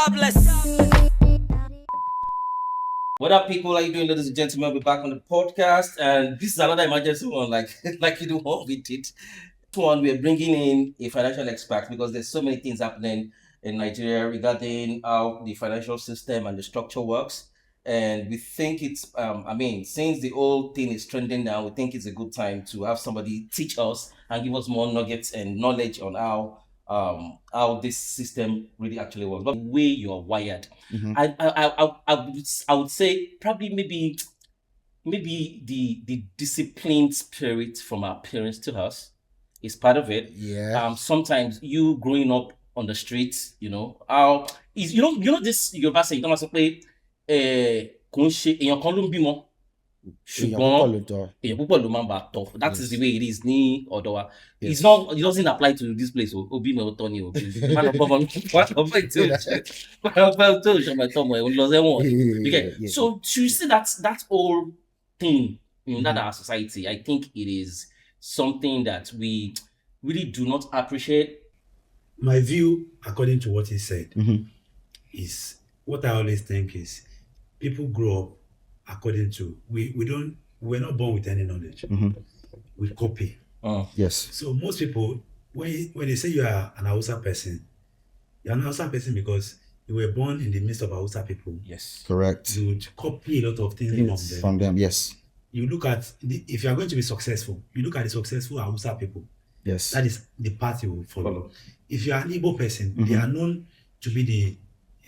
Regardless. What up, people? How you doing, ladies and gentlemen? We're back on the podcast, and this is another emergency one, like you do what we did. This one, we're bringing in a financial expert because there's so many things happening in Nigeria regarding how the financial system and the structure works. And we think it's, since the whole thing is trending now, we think it's a good time to have somebody teach us and give us more nuggets and knowledge on how this system really actually works, but the way you're wired. I would say probably maybe the disciplined spirit from our parents to us is part of it. Yeah. Sometimes you growing up on the streets, how is this Yoruba saying, Thomas play kò ń ṣe èèyàn kan ló ń bímọ ṣùgbọ́n èèyàn púpọ̀ ló máa ń bá tọ́. That is the way it is ní ọ̀dọ̀ wa. It doesn't apply to this place. Obi mi ò tọ́ ni o. Má lọ bọ́ ọmọ tí ò ṣọmọ ẹ̀tọ́ ọmọ ẹ̀ ń lọ sẹ́wọ̀n. So to see that whole thing in that our society, I think it is something that we really do not appreciate. My view, according to what he said, is what I always think is people grow up according to we're not born with any knowledge. We copy. Yes. So most people, when they say you are an Hausa person, you're an Hausa person because you were born in the midst of Hausa people. Yes. Correct. You would copy a lot of things From them, yes. You look at if you are going to be successful, you look at the successful Hausa people. Yes. That is the path you will follow. If you are an Igbo person, they are known to be the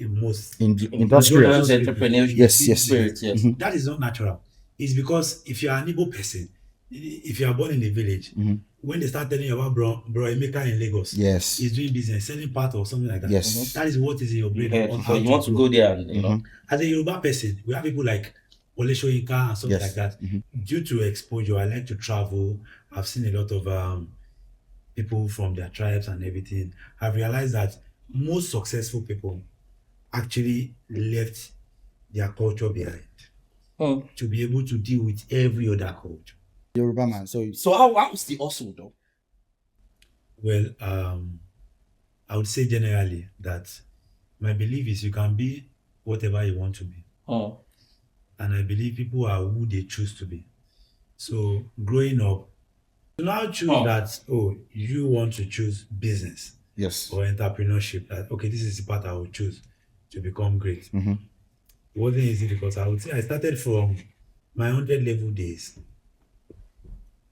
most industrial entrepreneurship. Yes. Spirit, yes. That is not natural. It's because if you are an Igbo person, if you are born in the village, when they start telling you about bro Emeka in Lagos, yes, he's doing business, selling part or something like that. Yes. That is what is in your brain. So you want to go there and As a Yoruba person, we have people like Ole Soyinka and something like that. Due to exposure, I like to travel. I've seen a lot of people from their tribes and everything. I've realized that most successful people actually left their culture behind to be able to deal with every other culture. Yoruba man. So how's the hustle though? Well, I would say generally that my belief is you can be whatever you want to be. And I believe people are who they choose to be. So growing up, to now choose that, you want to choose business yes, or entrepreneurship, that, okay, this is the path I will choose to become great. It wasn't easy because I would say I started from my 100 level days.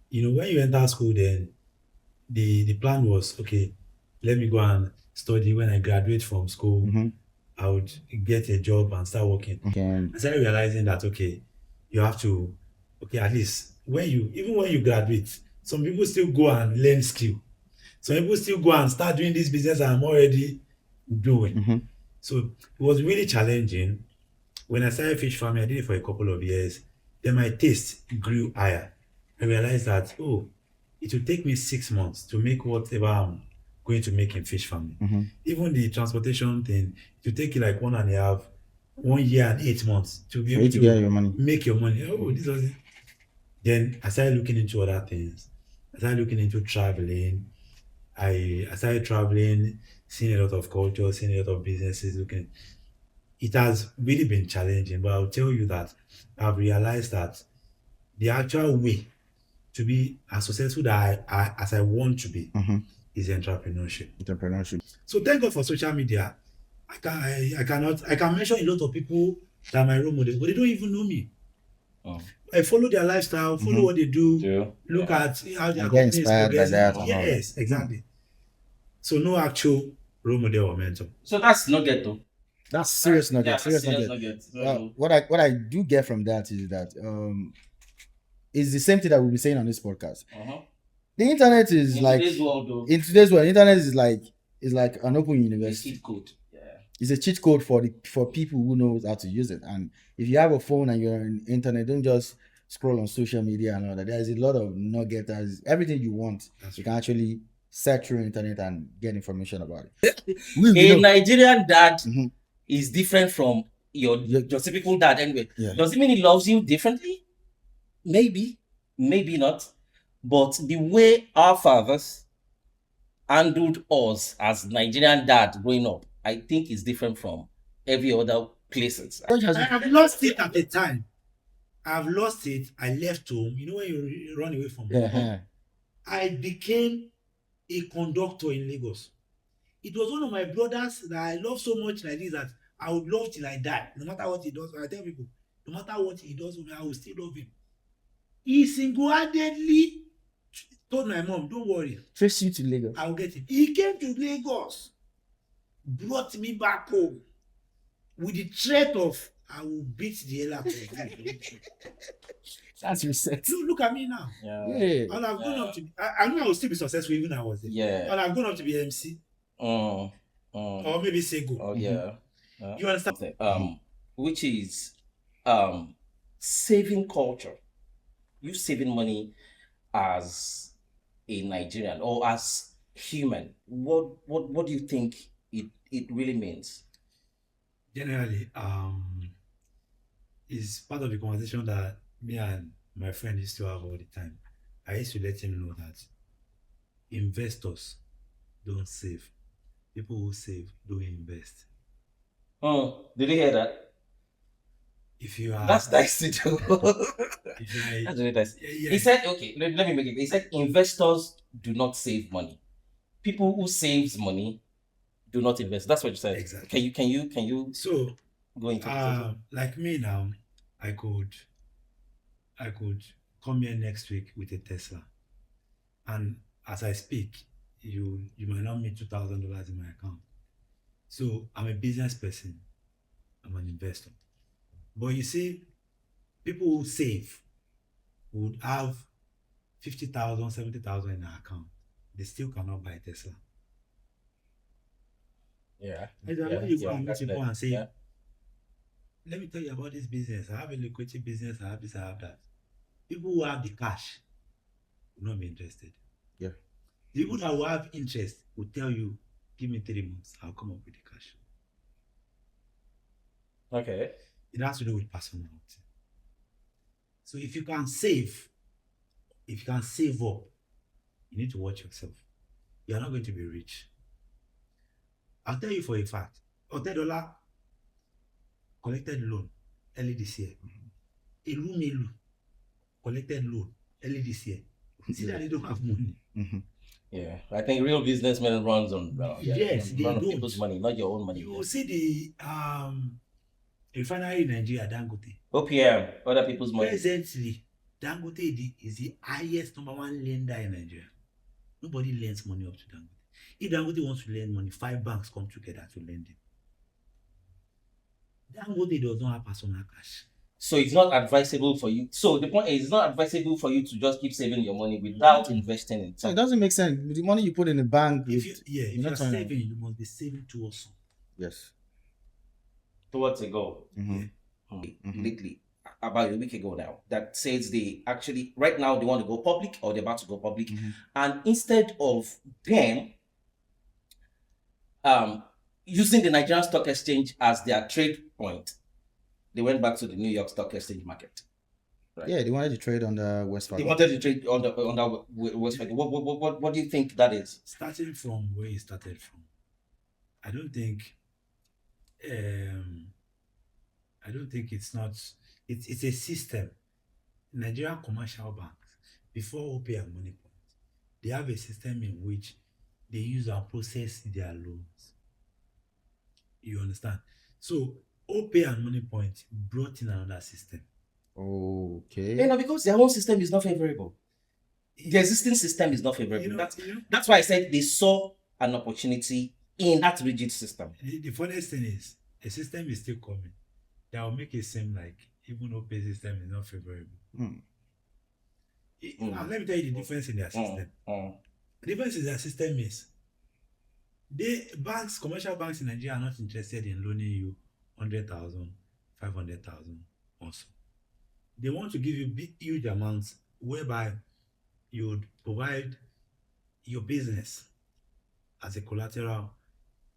When you enter school, then the plan was, okay, let me go and study. When I graduate from school, I would get a job and start working. I started realizing that, okay, you have to, at least when you graduate, some people still go and learn skill. Some people still go and start doing this business I'm already doing. So it was really challenging. When I started fish farming, I did it for a couple of years. Then my taste grew higher. I realized that, it will take me 6 months to make whatever I'm going to make in fish farming. Even the transportation thing, it will take you like 1 year and 8 months to be able to get your money. Make your money. This was it. Then I started looking into other things. I started looking into traveling. I started traveling, seeing a lot of culture, seeing a lot of businesses. It has really been challenging, but I'll tell you that I've realized that the actual way to be as successful as I want to be is entrepreneurship. So thank God for social media. I can mention a lot of people that are my role models, but they don't even know me. I follow their lifestyle, follow what they do, look at how their company is progressing. Yes, exactly. So no actual role model or mentor. So that's nugget though. That's serious nugget. Serious nugget. What I do get from that is that it's the same thing that we'll be saying on this podcast. The internet is in today's world, internet is like an open university. Cheat code. It's a cheat code for people who knows how to use it. And if you have a phone and you're on internet, don't just scroll on social media and all that. There's a lot of nuggets. Everything you want, you can actually search through internet and get information about it. A Nigerian dad is different from your typical dad anyway. Does it mean he loves you differently? Maybe not. But the way our fathers handled us as Nigerian dad growing up, I think is different from every other places. I have lost it at the time. I've lost it. I left home. You know when you run away from home? Yeah. I became a conductor in Lagos. It was one of my brothers that I love so much like this that I would love till I die. No matter what he does, I tell people, no matter what he does for me, I will still love him. He single-handedly told my mom, don't worry. Trace you to Lagos. I will get him. He came to Lagos, brought me back home with the threat of, I will beat the hell out of you. That's reset. Look at me now. Yeah. And I've grown up to be, I knew I would still be successful even when I was there. Yeah. And I've grown up to be MC. Or maybe Sego. Oh yeah. You understand? Which is saving culture. You saving money as a Nigerian or as human. What do you think it really means? Generally, is part of the conversation that me and my friend used to have all the time. I used to let him know that investors don't save. People who save don't invest. Oh, did you hear that? If you are, That's nice to do. That's really nice. Yeah. He said, okay, let me make it. He said investors do not save money. People who saves money do not invest. That's what you said. Exactly. Can you So go into it? like me now, I could come here next week with a Tesla, and as I speak, you might not meet $2,000 in my account. So I'm a business person. I'm an investor. But you see, people who save would have 50,000, 70,000 in their account. They still cannot buy a Tesla. Yeah. When you go and meet people and say, let me tell you about this business. I have a liquidity business. I have this, I have that. People who have the cash will not be interested. Yeah. The people that will have interest will tell you, give me 3 months, I'll come up with the cash. Okay. It has to do with personality. So if you can save up, you need to watch yourself. You are not going to be rich. I'll tell you for a fact, $10 collected loan early this year. Elu collected loan early this year. See that they don't have money. Yeah, I think real businessmen runs on they run on don't. people's money, not your own money. You will see the refinery in Nigeria, Dangote. OPM, other people's money. Presently, Dangote is the highest #1 lender in Nigeria. Nobody lends money up to Dangote. If Dangote wants to lend money, 5 banks come together to lend him. Dangote does not have personal cash. So it's not advisable for you. So the point is, it's not advisable for you to just keep saving your money without investing in So it something. doesn't make sense. The money you put in the bank, If you are turning saving, you must be saving towards something. yes. Towards a goal. Lately, about a week ago now, that says they actually right now they want to go public or they're about to go public, and instead of them using the Nigerian Stock Exchange as their trade point, they went back to the New York Stock Exchange market. Right? Yeah, they wanted to trade on the West They Fargo. wanted to trade on the West Fargo. What do you think that is? Starting from where you started from, I don't think it's a system. Nigerian commercial banks, before OPay and Moneypoint, they have a system in which they use and process their loans. You understand? So OPay and Moneypoint brought in another system. Okay. You know, because their own system is not favorable. The existing system is not favorable. That's why I said they saw an opportunity in that rigid system. The funniest thing is, a system is still coming that will make it seem like even OPay system is not favorable. Now, let me tell you the difference in their system. The difference in their system is commercial banks in Nigeria are not interested in loaning you 100,000, 500,000 also. They want to give you huge amounts whereby you would provide your business as a collateral.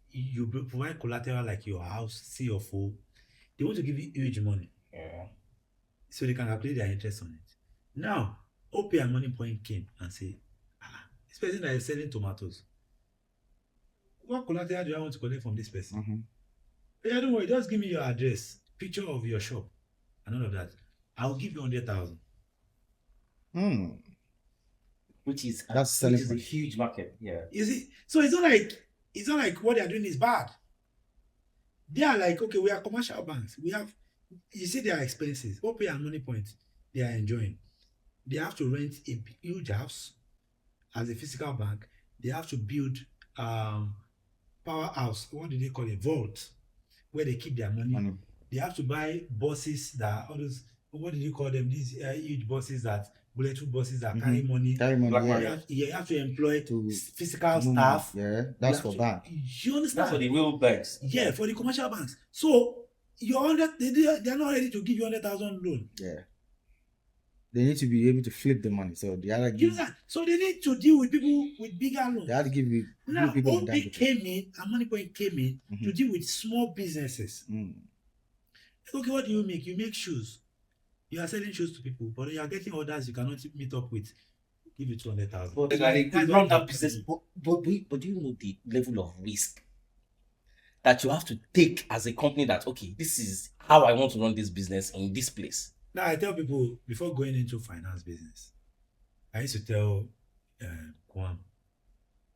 You provide collateral like your house, CFO. They want to give you huge money. So they can calculate their interest on it. Now, OPay and Moneypoint came and say, this person that is selling tomatoes, what collateral do I want to collect from this person? Yeah, don't worry. Just give me your address, picture of your shop, and all of that. I'll give you 100,000. Which is That's selling which is a price. huge market. Yeah. You see, so it's not like what they are doing is bad. They are like, okay, we are commercial banks. We have, you see, their expenses. OPay and Money Point, they are enjoying. They have to rent a huge house as a physical bank. They have to build powerhouse. What do they call it? Vault, where they keep their money. They have to buy buses that all those. What do you call them? These huge buses that bulletproof buses that carry money. Carry money. Black Yeah. You have to employ To physical move staff. money. Yeah, that's You for have bank. to- You understand? That's for the real banks. Yeah, for the commercial banks. So you're they are not ready to give you 100,000 loan. Yeah. They need to be able to flip the money. So they have to You give. understand? So they need to deal with people with bigger loans. They have to give you Now, people on OP that. came in and Money Point came in to deal with small businesses. Okay, what do you make? You make shoes. You are selling shoes to people, but you are getting orders you cannot meet up with. Give you 200,000. But That's like, what run you that have to business. do. But do you know the level of risk that you have to take as a company that, okay, this is how I want to run this business in this place? Now, I tell people before going into finance business, I used to tell Kwam,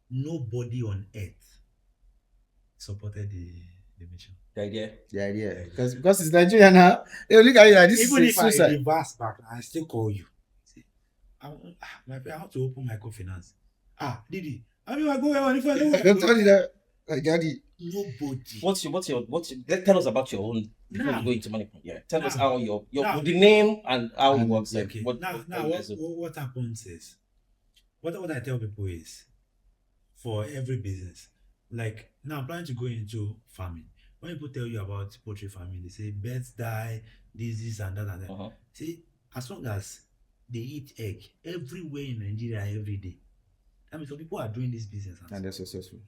nobody on earth supported the mission. The idea. The idea. Because it's Nigeria now. They look at you like this Even is if I suicide. reverse back, I still call you. See, I want to open microfinance. Didi, I mean, I go where if I Don't tell you that. Like, daddy. nobody. What's your tell us about your own before Now- you go into money. Yeah. Tell us now- how your now- the name and how it And- works. Like, Okay. what What happens is, what I tell people is, for every business, like now I'm planning to go into farming. When people tell you about poultry farming, they say birds die, this and that and that. Uh-huh. See, as long as they eat egg everywhere in Nigeria every day, I mean, some people are doing this business. And they're successful.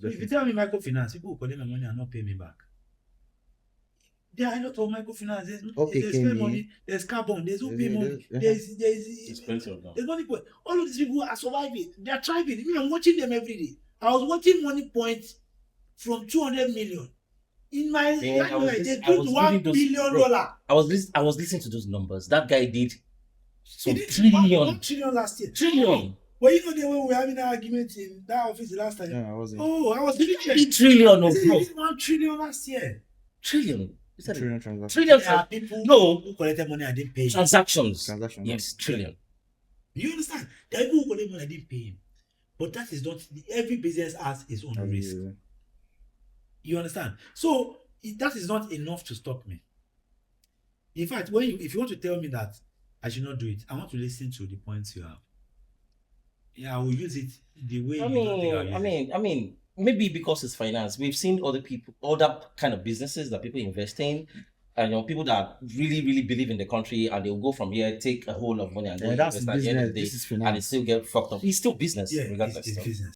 So if you tell me microfinance, people will collect my money and not pay me back. There are a lot of microfinance. There's spend money, there's carbon, there's OP money, there's It's plenty of them. there's Money Point. All of these people are surviving. They are thriving. I mean, I'm watching them every day. I was watching Money Point from 200 million. In my Yeah, I was life, lis- they I was built $1 reading those- billion. bro. I was listening to those numbers. That guy did He some did trillion. 1 trillion last year. Trillion. But you know the way we were having an argument in that office the last time. Yeah, I wasn't. Oh, I was thinking 3 trillion he of bro. did 1 trillion last year. Trillion. Is that Trillion transaction. trillion? There are people No. who collected money and didn't pay him. Transactions. Transaction. Yes, trillion. You understand? There are people who collect money and didn't pay him. But that is not, every business has its own risk. Yeah. You understand? So that is not enough to stop me. In fact, if you want to tell me that I should not do it, I want to listen to the points you have. Yeah, I will use it the way I you don't think I'll use it. I mean, maybe because it's finance, we've seen other kind of businesses that people invest in, and people that really, really believe in the country, and they'll go from here, take a whole lot of money, and Yeah, then that's invest at the end of business. the day, This is and it finance. still get fucked up. It's still business, Yeah, regardless. it's So. business.